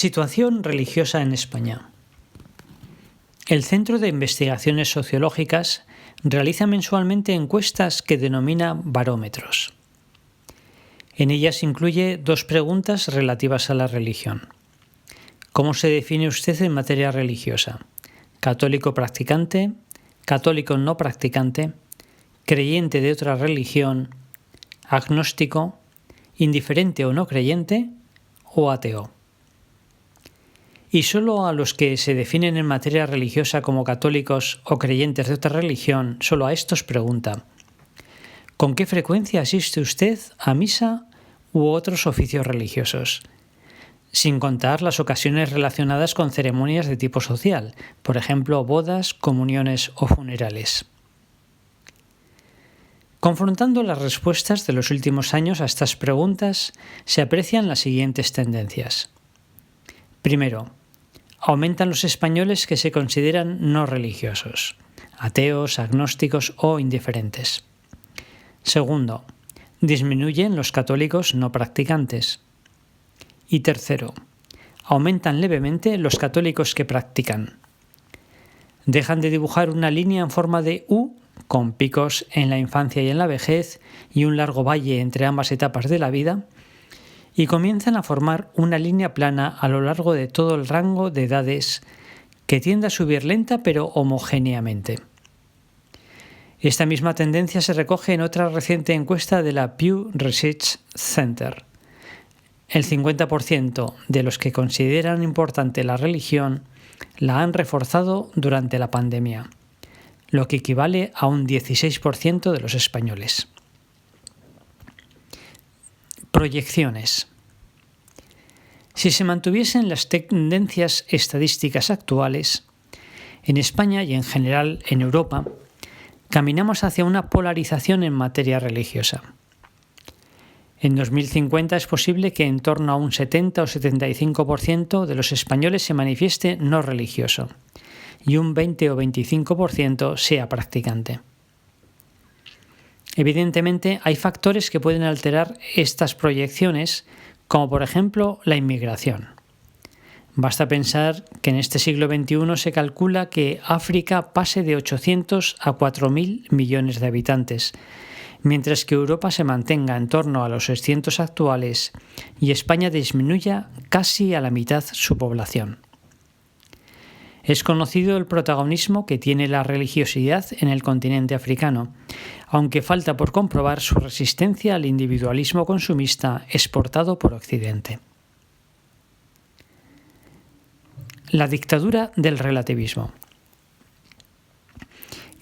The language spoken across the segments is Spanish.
Situación religiosa en España. El Centro de Investigaciones Sociológicas realiza mensualmente encuestas que denomina barómetros. En ellas incluye 2 preguntas relativas a la religión. ¿Cómo se define usted en materia religiosa? ¿Católico practicante? ¿Católico no practicante? ¿Creyente de otra religión? ¿Agnóstico? ¿Indiferente o no creyente? ¿O ateo? Y solo a los que se definen en materia religiosa como católicos o creyentes de otra religión, solo a estos pregunta: ¿con qué frecuencia asiste usted a misa u otros oficios religiosos? Sin contar las ocasiones relacionadas con ceremonias de tipo social, por ejemplo, bodas, comuniones o funerales. Confrontando las respuestas de los últimos años a estas preguntas, se aprecian las siguientes tendencias. Primero, aumentan los españoles que se consideran no religiosos, ateos, agnósticos o indiferentes. Segundo, disminuyen los católicos no practicantes. Y tercero, aumentan levemente los católicos que practican. Dejan de dibujar una línea en forma de U, con picos en la infancia y en la vejez y un largo valle entre ambas etapas de la vida, y comienzan a formar una línea plana a lo largo de todo el rango de edades que tiende a subir lenta pero homogéneamente. Esta misma tendencia se recoge en otra reciente encuesta de la Pew Research Center. El 50% de los que consideran importante la religión la han reforzado durante la pandemia, lo que equivale a un 16% de los españoles. Proyecciones. Si se mantuviesen las tendencias estadísticas actuales, en España y en general en Europa, caminamos hacia una polarización en materia religiosa. En 2050 es posible que en torno a un 70 o 75% de los españoles se manifieste no religioso y un 20 o 25% sea practicante. Evidentemente, hay factores que pueden alterar estas proyecciones, como por ejemplo la inmigración. Basta pensar que en este siglo XXI se calcula que África pase de 800 a 4.000 millones de habitantes, mientras que Europa se mantenga en torno a los 600 actuales y España disminuya casi a la mitad su población. Es conocido el protagonismo que tiene la religiosidad en el continente africano, aunque falta por comprobar su resistencia al individualismo consumista exportado por Occidente. La dictadura del relativismo.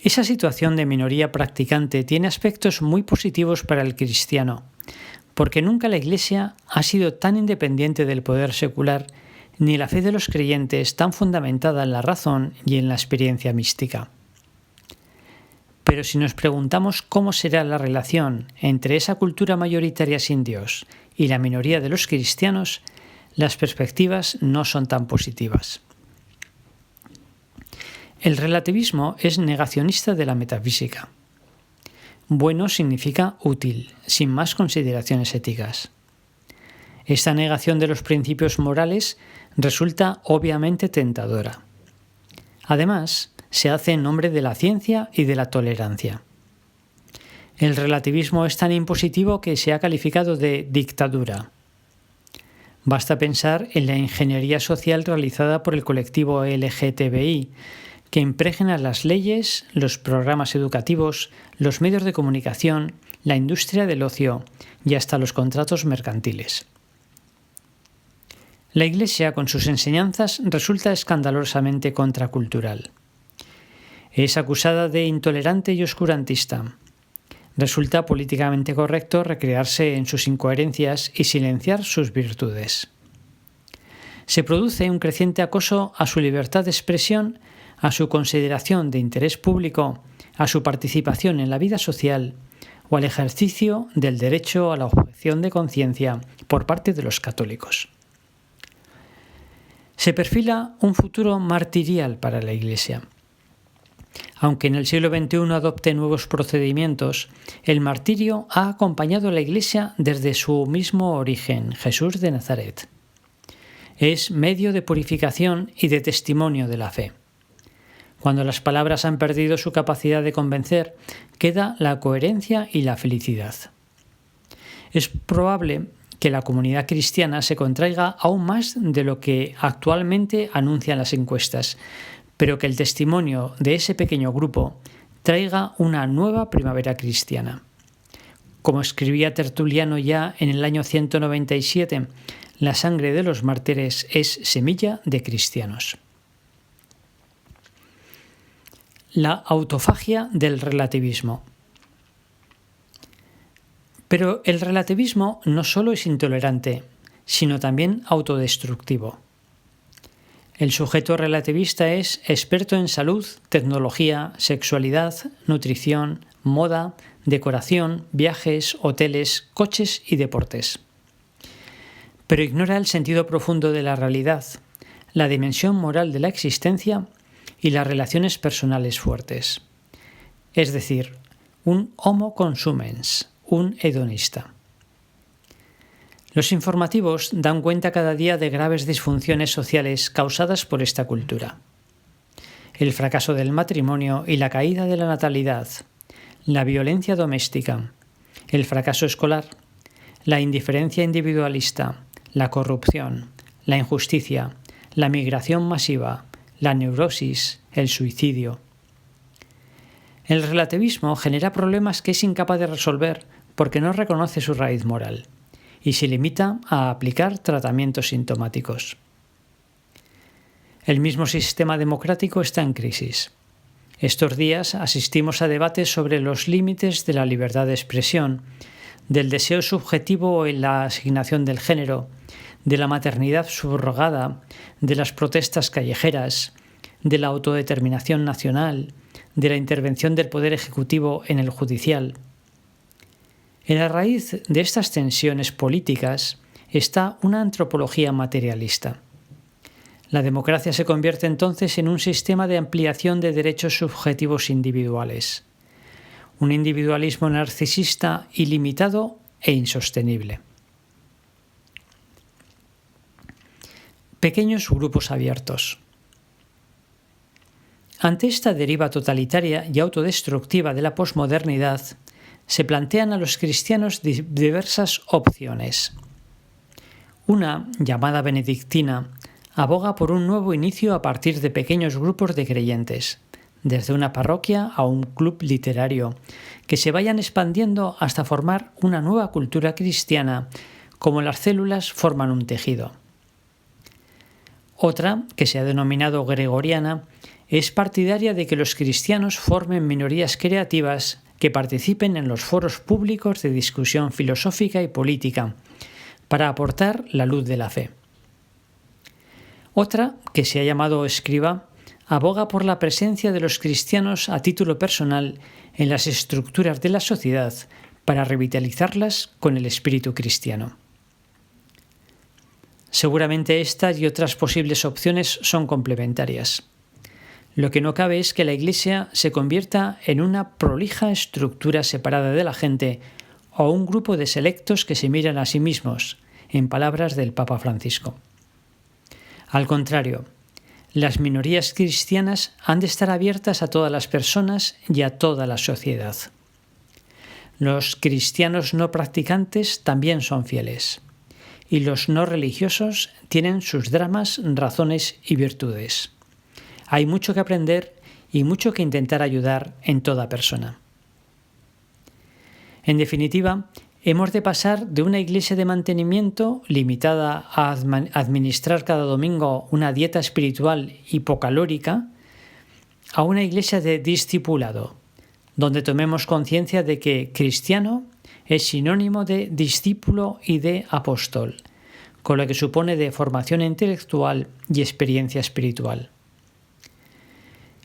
Esa situación de minoría practicante tiene aspectos muy positivos para el cristiano, porque nunca la Iglesia ha sido tan independiente del poder secular ni la fe de los creyentes tan fundamentada en la razón y en la experiencia mística. Pero si nos preguntamos cómo será la relación entre esa cultura mayoritaria sin Dios y la minoría de los cristianos, las perspectivas no son tan positivas. El relativismo es negacionista de la metafísica. Bueno significa útil, sin más consideraciones éticas. Esta negación de los principios morales resulta obviamente tentadora. Además, se hace en nombre de la ciencia y de la tolerancia. El relativismo es tan impositivo que se ha calificado de dictadura. Basta pensar en la ingeniería social realizada por el colectivo LGTBI, que impregna las leyes, los programas educativos, los medios de comunicación, la industria del ocio y hasta los contratos mercantiles. La Iglesia, con sus enseñanzas, resulta escandalosamente contracultural. Es acusada de intolerante y oscurantista. Resulta políticamente correcto recrearse en sus incoherencias y silenciar sus virtudes. Se produce un creciente acoso a su libertad de expresión, a su consideración de interés público, a su participación en la vida social o al ejercicio del derecho a la objeción de conciencia por parte de los católicos. Se perfila un futuro martirial para la Iglesia. Aunque en el siglo XXI adopte nuevos procedimientos, el martirio ha acompañado a la Iglesia desde su mismo origen, Jesús de Nazaret. es medio de purificación y de testimonio de la fe. Cuando las palabras han perdido su capacidad de convencer, queda la coherencia y la felicidad. Es probable que la comunidad cristiana se contraiga aún más de lo que actualmente anuncian las encuestas, pero que el testimonio de ese pequeño grupo traiga una nueva primavera cristiana. Como escribía Tertuliano ya en el año 197, la sangre de los mártires es semilla de cristianos. La autofagia del relativismo. Pero el relativismo no solo es intolerante, sino también autodestructivo. El sujeto relativista es experto en salud, tecnología, sexualidad, nutrición, moda, decoración, viajes, hoteles, coches y deportes. Pero ignora el sentido profundo de la realidad, la dimensión moral de la existencia y las relaciones personales fuertes. Es decir, un homo consumens, un hedonista. Los informativos dan cuenta cada día de graves disfunciones sociales causadas por esta cultura. El fracaso del matrimonio y la caída de la natalidad, la violencia doméstica, el fracaso escolar, la indiferencia individualista, la corrupción, la injusticia, la migración masiva, la neurosis, el suicidio. El relativismo genera problemas que es incapaz de resolver porque no reconoce su raíz moral y se limita a aplicar tratamientos sintomáticos. El mismo sistema democrático está en crisis. Estos días asistimos a debates sobre los límites de la libertad de expresión, del deseo subjetivo en la asignación del género, de la maternidad subrogada, de las protestas callejeras, de la autodeterminación nacional, de la intervención del Poder Ejecutivo en el judicial. En la raíz de estas tensiones políticas está una antropología materialista. La democracia se convierte entonces en un sistema de ampliación de derechos subjetivos individuales, un individualismo narcisista ilimitado e insostenible. Pequeños grupos abiertos. Ante esta deriva totalitaria y autodestructiva de la posmodernidad, se plantean a los cristianos diversas opciones. Una, llamada benedictina, aboga por un nuevo inicio a partir de pequeños grupos de creyentes, desde una parroquia a un club literario, que se vayan expandiendo hasta formar una nueva cultura cristiana, como las células forman un tejido. Otra, que se ha denominado gregoriana, es partidaria de que los cristianos formen minorías creativas que participen en los foros públicos de discusión filosófica y política, para aportar la luz de la fe. Otra, que se ha llamado escriba, aboga por la presencia de los cristianos a título personal en las estructuras de la sociedad para revitalizarlas con el espíritu cristiano. Seguramente estas y otras posibles opciones son complementarias. Lo que no cabe es que la Iglesia se convierta en una prolija estructura separada de la gente o un grupo de selectos que se miran a sí mismos, en palabras del Papa Francisco. Al contrario, las minorías cristianas han de estar abiertas a todas las personas y a toda la sociedad. Los cristianos no practicantes también son fieles, y los no religiosos tienen sus dramas, razones y virtudes. Hay mucho que aprender y mucho que intentar ayudar en toda persona. En definitiva, hemos de pasar de una iglesia de mantenimiento limitada a administrar cada domingo una dieta espiritual hipocalórica a una iglesia de discipulado, donde tomemos conciencia de que cristiano es sinónimo de discípulo y de apóstol, con lo que supone de formación intelectual y experiencia espiritual.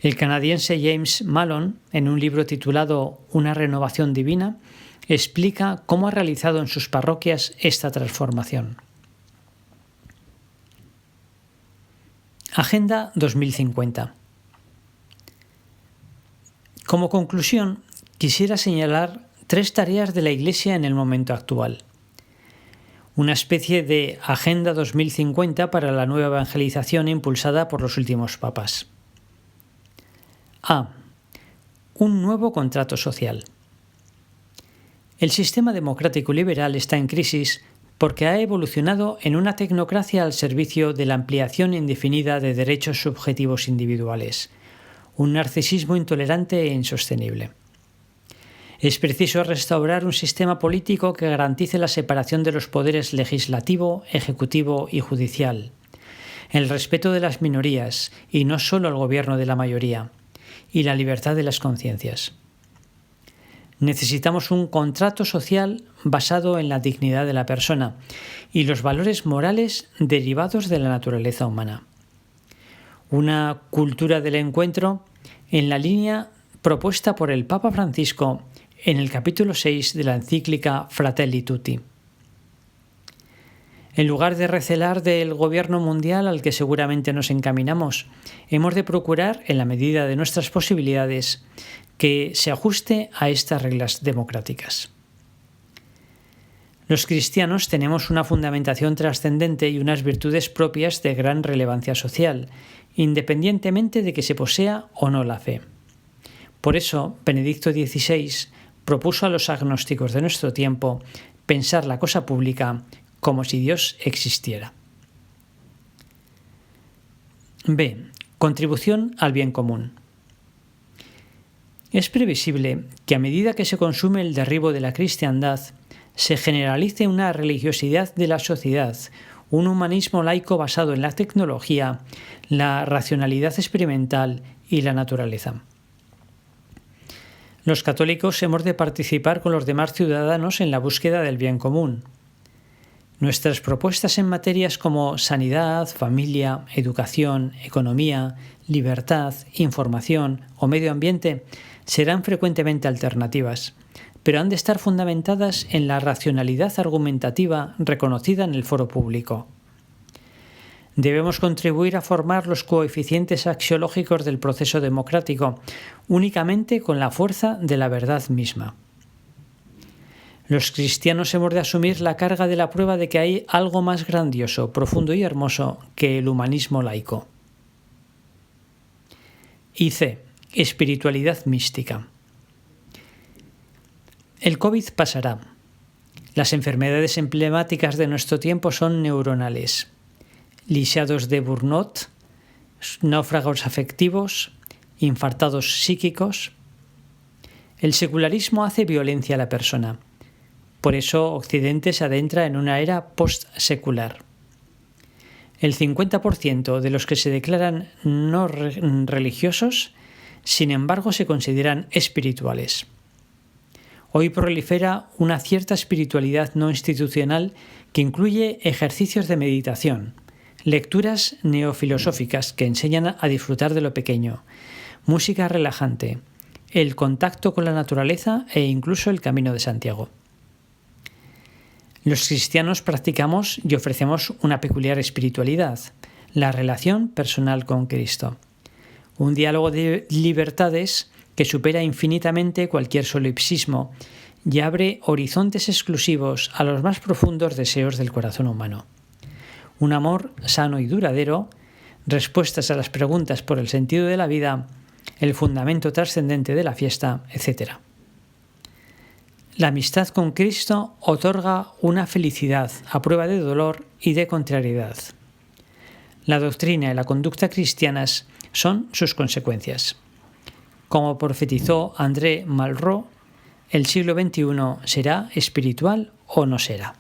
El canadiense James Mallon, en un libro titulado Una renovación divina, explica cómo ha realizado en sus parroquias esta transformación. Agenda 2050. Como conclusión, quisiera señalar 3 tareas de la Iglesia en el momento actual. una especie de Agenda 2050 para la nueva evangelización impulsada por los últimos papas. A. Un nuevo contrato social. El sistema democrático liberal está en crisis porque ha evolucionado en una tecnocracia al servicio de la ampliación indefinida de derechos subjetivos individuales, un narcisismo intolerante e insostenible. Es preciso restaurar un sistema político que garantice la separación de los poderes legislativo, ejecutivo y judicial, el respeto de las minorías y no solo el gobierno de la mayoría, y la libertad de las conciencias. Necesitamos un contrato social basado en la dignidad de la persona y los valores morales derivados de la naturaleza humana. Una cultura del encuentro en la línea propuesta por el Papa Francisco en el capítulo 6 de la encíclica Fratelli Tutti. En lugar de recelar del gobierno mundial al que seguramente nos encaminamos, hemos de procurar, en la medida de nuestras posibilidades, que se ajuste a estas reglas democráticas. Los cristianos tenemos una fundamentación trascendente y unas virtudes propias de gran relevancia social, independientemente de que se posea o no la fe. Por eso, Benedicto XVI propuso a los agnósticos de nuestro tiempo pensar la cosa pública como si Dios existiera. B. Contribución al bien común. Es previsible que a medida que se consume el derribo de la cristiandad, se generalice una religiosidad de la sociedad, un humanismo laico basado en la tecnología, la racionalidad experimental y la naturaleza. Los católicos hemos de participar con los demás ciudadanos en la búsqueda del bien común. Nuestras propuestas en materias como sanidad, familia, educación, economía, libertad, información o medio ambiente serán frecuentemente alternativas, pero han de estar fundamentadas en la racionalidad argumentativa reconocida en el foro público. Debemos contribuir a formar los coeficientes axiológicos del proceso democrático únicamente con la fuerza de la verdad misma. Los cristianos hemos de asumir la carga de la prueba de que hay algo más grandioso, profundo y hermoso que el humanismo laico. Y C. Espiritualidad mística. El COVID pasará. Las enfermedades emblemáticas de nuestro tiempo son neuronales. Lisiados de burnout, náufragos afectivos, infartados psíquicos. El secularismo hace violencia a la persona. Por eso Occidente se adentra en una era post-secular. El 50% de los que se declaran no religiosos, sin embargo, se consideran espirituales. Hoy prolifera una cierta espiritualidad no institucional que incluye ejercicios de meditación, lecturas neofilosóficas que enseñan a disfrutar de lo pequeño, música relajante, el contacto con la naturaleza e incluso el Camino de Santiago. Los cristianos practicamos y ofrecemos una peculiar espiritualidad, la relación personal con Cristo. Un diálogo de libertades que supera infinitamente cualquier solipsismo y abre horizontes exclusivos a los más profundos deseos del corazón humano. Un amor sano y duradero, respuestas a las preguntas por el sentido de la vida, el fundamento trascendente de la fiesta, etc. La amistad con Cristo otorga una felicidad a prueba de dolor y de contrariedad. La doctrina y la conducta cristianas son sus consecuencias. Como profetizó André Malraux, el siglo XXI será espiritual o no será.